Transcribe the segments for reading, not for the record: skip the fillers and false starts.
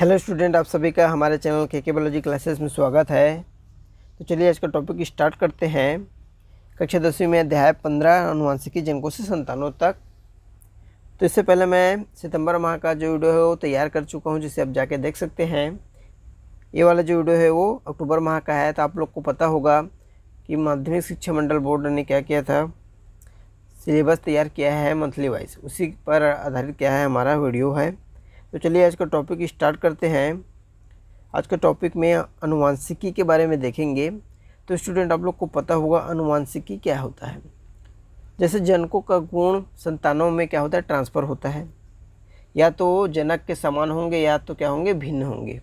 Hello student, आप सभी का हमारे चैनल के बायोलॉजी क्लासेस में स्वागत है। तो चलिए आज का टॉपिक स्टार्ट करते हैं। कक्षा 10वीं में अध्याय 15 आनुवंशिकी जनकों से संतानों तक। तो इससे पहले मैं सितंबर माह का जो वीडियो है वो तैयार कर चुका हूँ, जिसे आप जाके देख सकते हैं। ये वाला जो वीडियो है वो अक्टूबर माह का है। तो आप लोग को पता होगा कि माध्यमिक शिक्षा मंडल बोर्ड ने क्या किया था, सिलेबस तैयार किया है मंथली वाइज, उसी पर आधारित क्या है हमारा वीडियो है। तो चलिए आज का टॉपिक स्टार्ट करते हैं। आज के टॉपिक में आनुवंशिकी के बारे में देखेंगे। तो स्टूडेंट, आप लोग को पता होगा आनुवंशिकी क्या होता है। जैसे जनकों का गुण संतानों में क्या होता है, ट्रांसफ़र होता है। या तो जनक के समान होंगे या तो क्या होंगे, भिन्न होंगे।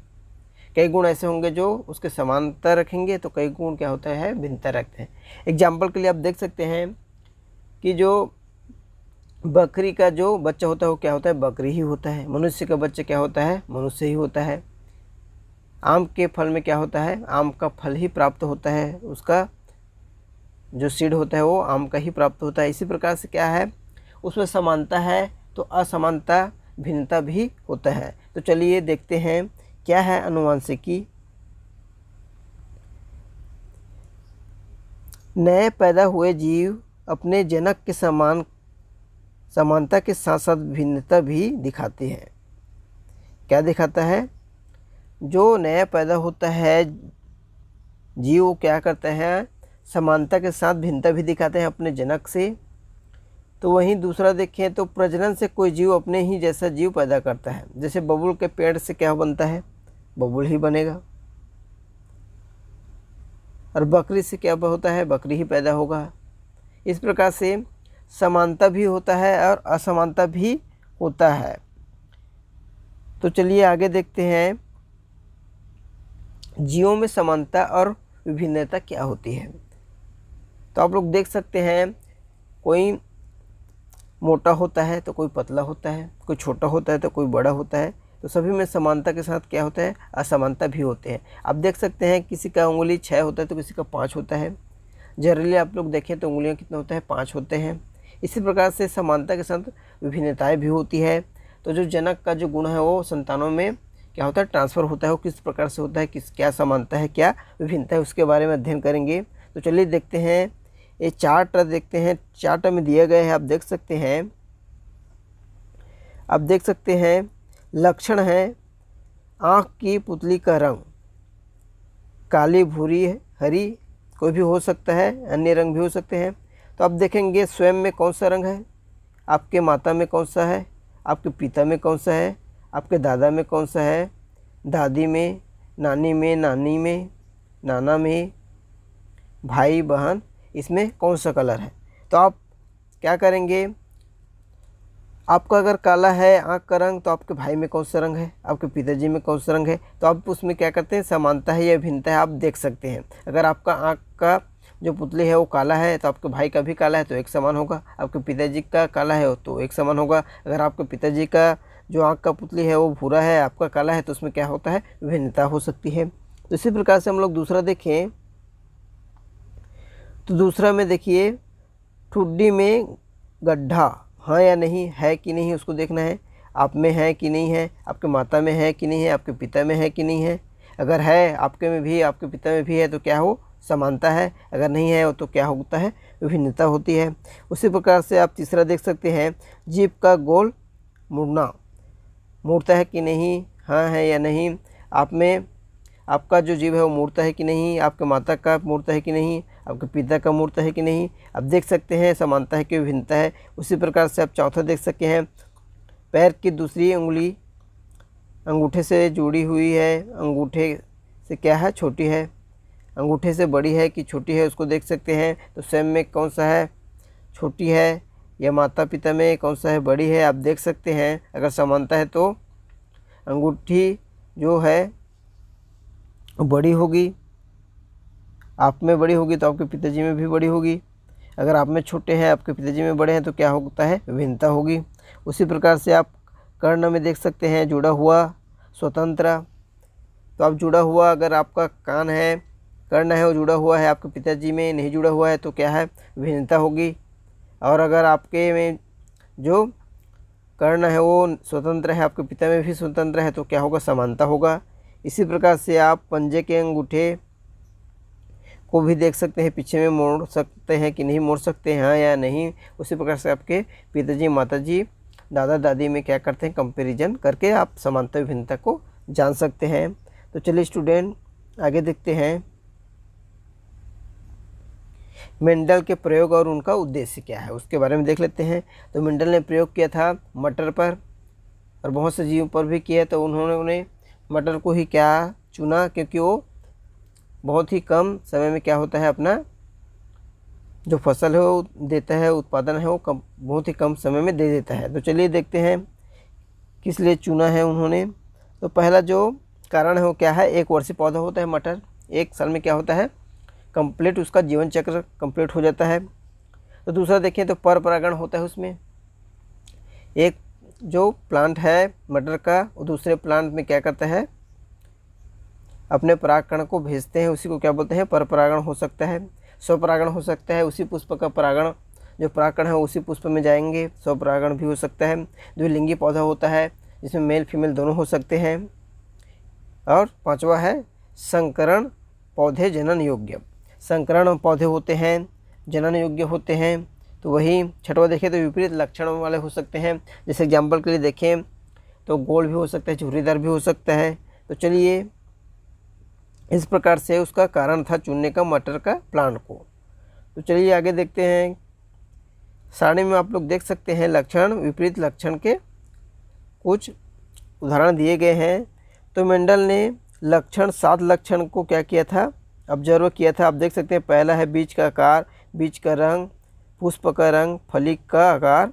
कई गुण ऐसे होंगे जो उसके समानता रखेंगे, तो कई गुण क्या होता है, भिन्नता रखते हैं। एग्जाम्पल के लिए आप देख सकते हैं कि जो बकरी का जो बच्चा होता है वो क्या होता है, बकरी ही होता है। मनुष्य का बच्चा क्या होता है, मनुष्य ही होता है। आम के फल में क्या होता है, आम का फल ही प्राप्त होता है, उसका जो सीड होता है वो आम का ही प्राप्त होता है। इसी प्रकार से क्या है, उसमें समानता है तो असमानता भिन्नता भी होता है। तो चलिए देखते हैं क्या है आनुवंशिकी। नए पैदा हुए जीव अपने जनक के समानता के साथ साथ भिन्नता भी दिखाते हैं। क्या दिखाता है, जो नया पैदा होता है जीव वो क्या करते हैं, समानता के साथ भिन्नता भी दिखाते हैं अपने जनक से। तो वहीं दूसरा देखें तो प्रजनन से कोई जीव अपने ही जैसा जीव पैदा करता है। जैसे बबूल के पेड़ से क्या बनता है, बबूल ही बनेगा। और बकरी से क्या होता है, बकरी ही पैदा होगा। इस प्रकार से समानता भी होता है और असमानता भी होता है। तो चलिए आगे देखते हैं जीवों में समानता और विभिन्नता क्या होती है। तो आप लोग देख सकते हैं, कोई मोटा होता है तो कोई पतला होता है, कोई छोटा होता है तो कोई बड़ा होता है। तो सभी में समानता के साथ क्या होता है, असमानता भी होते हैं। आप देख सकते हैं किसी का उंगली 6 होता है तो किसी का 5 होता है। जनरली आप लोग देखें तो उंगलियां कितना होता है, 5 होते हैं। इसी प्रकार से समानता के साथ विभिन्नताएँ भी होती है। तो जो जनक का जो गुण है वो संतानों में क्या होता है, ट्रांसफ़र होता है। वो किस प्रकार से होता है, क्या समानता है, क्या विभिन्नता है, उसके बारे में अध्ययन करेंगे। तो चलिए देखते हैं, ये चार्ट देखते हैं। चार्ट में दिए गए हैं, आप देख सकते हैं लक्षण है। आँख की पुतली का रंग काली, भूरी, हरी कोई भी हो सकता है, अन्य रंग भी हो सकते हैं। तो आप देखेंगे स्वयं में कौन सा रंग है, आपके माता में कौन सा है, आपके पिता में कौन सा है, आपके दादा में कौन सा है, दादी में, नानी में, नानी में, नाना में, भाई बहन, इसमें कौन सा कलर है। तो आप क्या करेंगे, आपका अगर काला है आँख का रंग तो आपके भाई में कौन सा रंग है, आपके पिताजी में कौन सा रंग है। तो आप उसमें क्या करते हैं, समानता है या भिन्नता है, आप देख सकते हैं। अगर आपका आँख का जो पुतली है वो काला है तो आपके भाई का भी काला है तो एक समान होगा। आपके पिताजी का काला है तो एक समान होगा। अगर आपके पिताजी का जो आँख का पुतली है वो भूरा है, आपका काला है, तो उसमें क्या होता है, भिन्नता हो सकती है। तो इसी प्रकार से हम लोग दूसरा देखें तो दूसरा में देखिए, ठुड्डी में गड्ढा हाँ या नहीं है कि नहीं, उसको देखना है। आप में है कि नहीं है, आपके माता में है कि नहीं है, आपके पिता में है कि नहीं है। अगर है आपके में भी, आपके पिता में भी है तो क्या हो, समानता है। अगर नहीं है तो क्या होता है, विभिन्नता होती है। उसी प्रकार से आप तीसरा देख सकते हैं, जीभ का गोल मुड़ना, मुड़ता है कि नहीं, हाँ है या नहीं। आप में आपका जो जीव है वो मुड़ता है कि नहीं, आपके माता का मुड़ता है कि नहीं, आपके पिता का मुड़ता है कि नहीं। आप देख सकते हैं समानता है कि विभिन्नता है। उसी प्रकार से आप चौथा देख सकते हैं, पैर की दूसरी उंगली अंगूठे से जुड़ी हुई है, अंगूठे से क्या है, छोटी है, अंगूठे से बड़ी है कि छोटी है, उसको देख सकते हैं। तो स्वयं में कौन सा है, छोटी है, या माता पिता में कौन सा है, बड़ी है, आप देख सकते हैं। अगर समानता है तो अंगूठी जो है बड़ी होगी, आप में बड़ी होगी तो आपके पिताजी में भी बड़ी होगी। अगर आप में छोटे हैं, आपके पिताजी में बड़े हैं, तो क्या होता है, विभिन्नता होगी। उसी प्रकार से आप कर्ण में देख सकते हैं, जुड़ा हुआ, स्वतंत्र। तो आप जुड़ा हुआ, अगर आपका कान है, कर्ण है, वो जुड़ा हुआ है, आपके पिताजी में नहीं जुड़ा हुआ है तो क्या है, विभिन्नता होगी। और अगर आपके में जो कर्ण है वो स्वतंत्र है, आपके पिता में भी स्वतंत्र है, तो क्या होगा, समानता होगा। इसी प्रकार से आप पंजे के अंगूठे को भी देख सकते हैं, पीछे में मोड़ सकते हैं कि नहीं मोड़ सकते हैं, हाँ या नहीं। उसी प्रकार से आपके पिताजी माताजी दादा दादी में क्या करते हैं, कंपैरिजन करके आप समानता विभिन्नता को जान सकते हैं। तो चलिए स्टूडेंट आगे देखते हैं, मेंडल के प्रयोग और उनका उद्देश्य क्या है उसके बारे में देख लेते हैं। तो मेंडल ने प्रयोग किया था मटर पर और बहुत से जीवों पर भी किया, तो उन्हें मटर को ही क्या चुना, क्योंकि वो बहुत ही कम समय में क्या होता है, अपना जो फसल है वो देता है, उत्पादन है वो बहुत ही कम समय में दे देता है। तो चलिए देखते हैं किस लिए चुना है उन्होंने। तो पहला जो कारण है वो क्या है, एक वर्षीय पौधा होता है मटर, 1 साल में क्या होता है, कंप्लीट उसका जीवन चक्र कंप्लीट हो जाता है। तो दूसरा देखें तो पर परागण होता है उसमें, एक जो प्लांट है मटर का वो दूसरे प्लांट में क्या करता है, अपने परागकण को भेजते हैं, उसी को क्या बोलते हैं, पर परागण हो सकता है। स्वपरागण हो सकता है, उसी पुष्प का परागण जो परागकण है उसी पुष्प में जाएंगे, स्वपरागण भी हो सकता है। द्विलिंगी पौधा होता है जिसमें मेल फीमेल दोनों हो सकते हैं। और पांचवा है संकरण पौधे जनन योग्य, संकरण पौधे होते हैं जनन योग्य होते हैं। तो वही छठवा देखें तो विपरीत लक्षण वाले हो सकते हैं, जैसे एग्जाम्पल के लिए देखें तो गोल भी हो सकता है, झुर्रीदार भी हो सकता है। तो चलिए इस प्रकार से उसका कारण था चुनने का मटर का प्लांट को। तो चलिए आगे देखते हैं, सारणी में आप लोग देख सकते हैं लक्षण विपरीत लक्षण के कुछ उदाहरण दिए गए हैं। तो मेंडल ने लक्षण 7 लक्षण को क्या किया था, ऑब्जर्व किया था। आप देख सकते हैं पहला है बीज का आकार, बीज का रंग, पुष्प का रंग, फली का आकार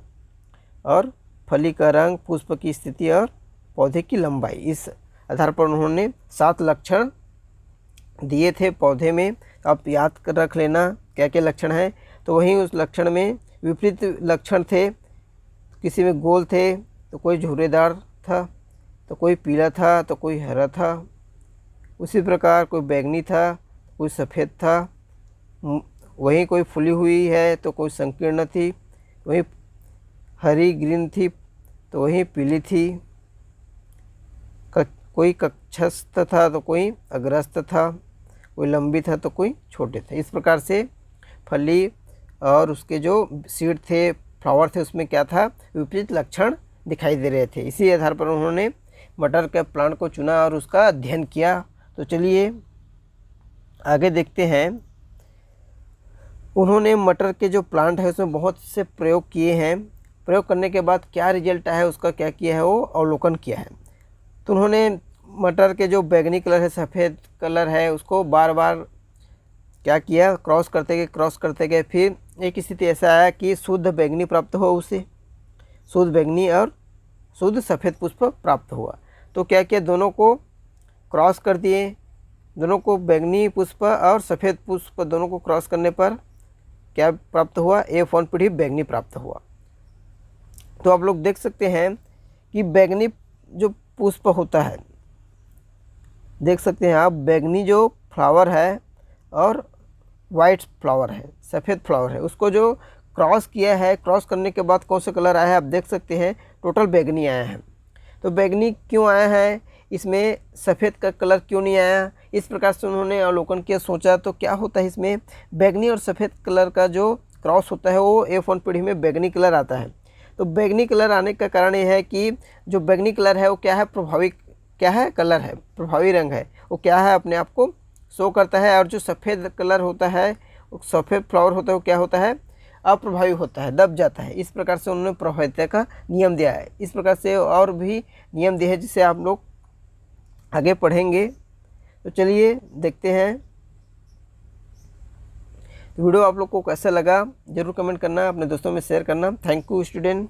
और फली का रंग, पुष्प की स्थिति और पौधे की लंबाई। इस आधार पर उन्होंने 7 लक्षण दिए थे पौधे में। आप याद कर रख लेना क्या क्या लक्षण हैं। तो वहीं उस लक्षण में विपरीत लक्षण थे, किसी में गोल थे तो कोई झुर्रेदार था, तो कोई पीला था तो कोई हरा था, उसी प्रकार कोई बैंगनी था, कोई सफ़ेद था, वहीं कोई फुली हुई है तो कोई संकीर्ण थी, वहीं हरी ग्रीन थी तो वहीं पीली थी, कोई कक्षस्थ था तो कोई अग्रस्त था, कोई लंबी था तो कोई छोटे थे। इस प्रकार से फली और उसके जो सीड थे, फ्लावर थे, उसमें क्या था, विपरीत लक्षण दिखाई दे रहे थे। इसी आधार पर उन्होंने मटर के प्लांट को चुना और उसका अध्ययन किया। तो चलिए आगे देखते हैं, उन्होंने मटर के जो प्लांट है उसमें बहुत से प्रयोग किए हैं। प्रयोग करने के बाद क्या रिजल्ट आया है उसका क्या किया है, वो अवलोकन किया है। तो उन्होंने मटर के जो बैंगनी कलर है, सफ़ेद कलर है, उसको बार बार क्या किया, क्रॉस करते गए। फिर एक स्थिति ऐसा आया कि शुद्ध बैंगनी प्राप्त हुआ, उसे शुद्ध बैंगनी और शुद्ध सफ़ेद पुष्प प्राप्त हुआ। तो क्या किया, दोनों को क्रॉस कर दिए, दोनों को बैंगनी पुष्प और सफ़ेद पुष्प दोनों को क्रॉस करने पर क्या प्राप्त हुआ, F1 पीढ़ी बैंगनी प्राप्त हुआ। तो आप लोग देख सकते हैं कि बैंगनी जो पुष्प होता है, देख सकते हैं आप, बैंगनी जो फ्लावर है और वाइट फ्लावर है, सफ़ेद फ्लावर है, उसको जो क्रॉस किया है, क्रॉस करने के बाद कौन सा कलर आया है, आप देख सकते हैं टोटल बैंगनी आया है। तो बैंगनी क्यों आया है, इसमें सफ़ेद का कलर क्यों नहीं आया, इस प्रकार से उन्होंने अवलोकन किया, सोचा तो क्या होता है, इसमें बैंगनी और सफ़ेद कलर का जो क्रॉस होता है वो F1 पीढ़ी में बैंगनी कलर आता है। तो बैंगनी कलर आने का कारण ये है कि जो बैंगनी कलर है वो क्या है, प्रभावी क्या है, कलर है, प्रभावी रंग है, वो क्या है, अपने आप को शो करता है। और जो सफ़ेद कलर होता है, सफ़ेद फ्लावर होता है, वो क्या होता है, अप्रभावी होता है, दब जाता है। इस प्रकार से उन्होंने प्रभाविता का नियम दिया है। इस प्रकार से और भी नियम दिए हैं जिसे आप लोग आगे पढ़ेंगे। तो चलिए देखते हैं, वीडियो आप लोग को कैसा लगा जरूर कमेंट करना, अपने दोस्तों में शेयर करना। Thank you student.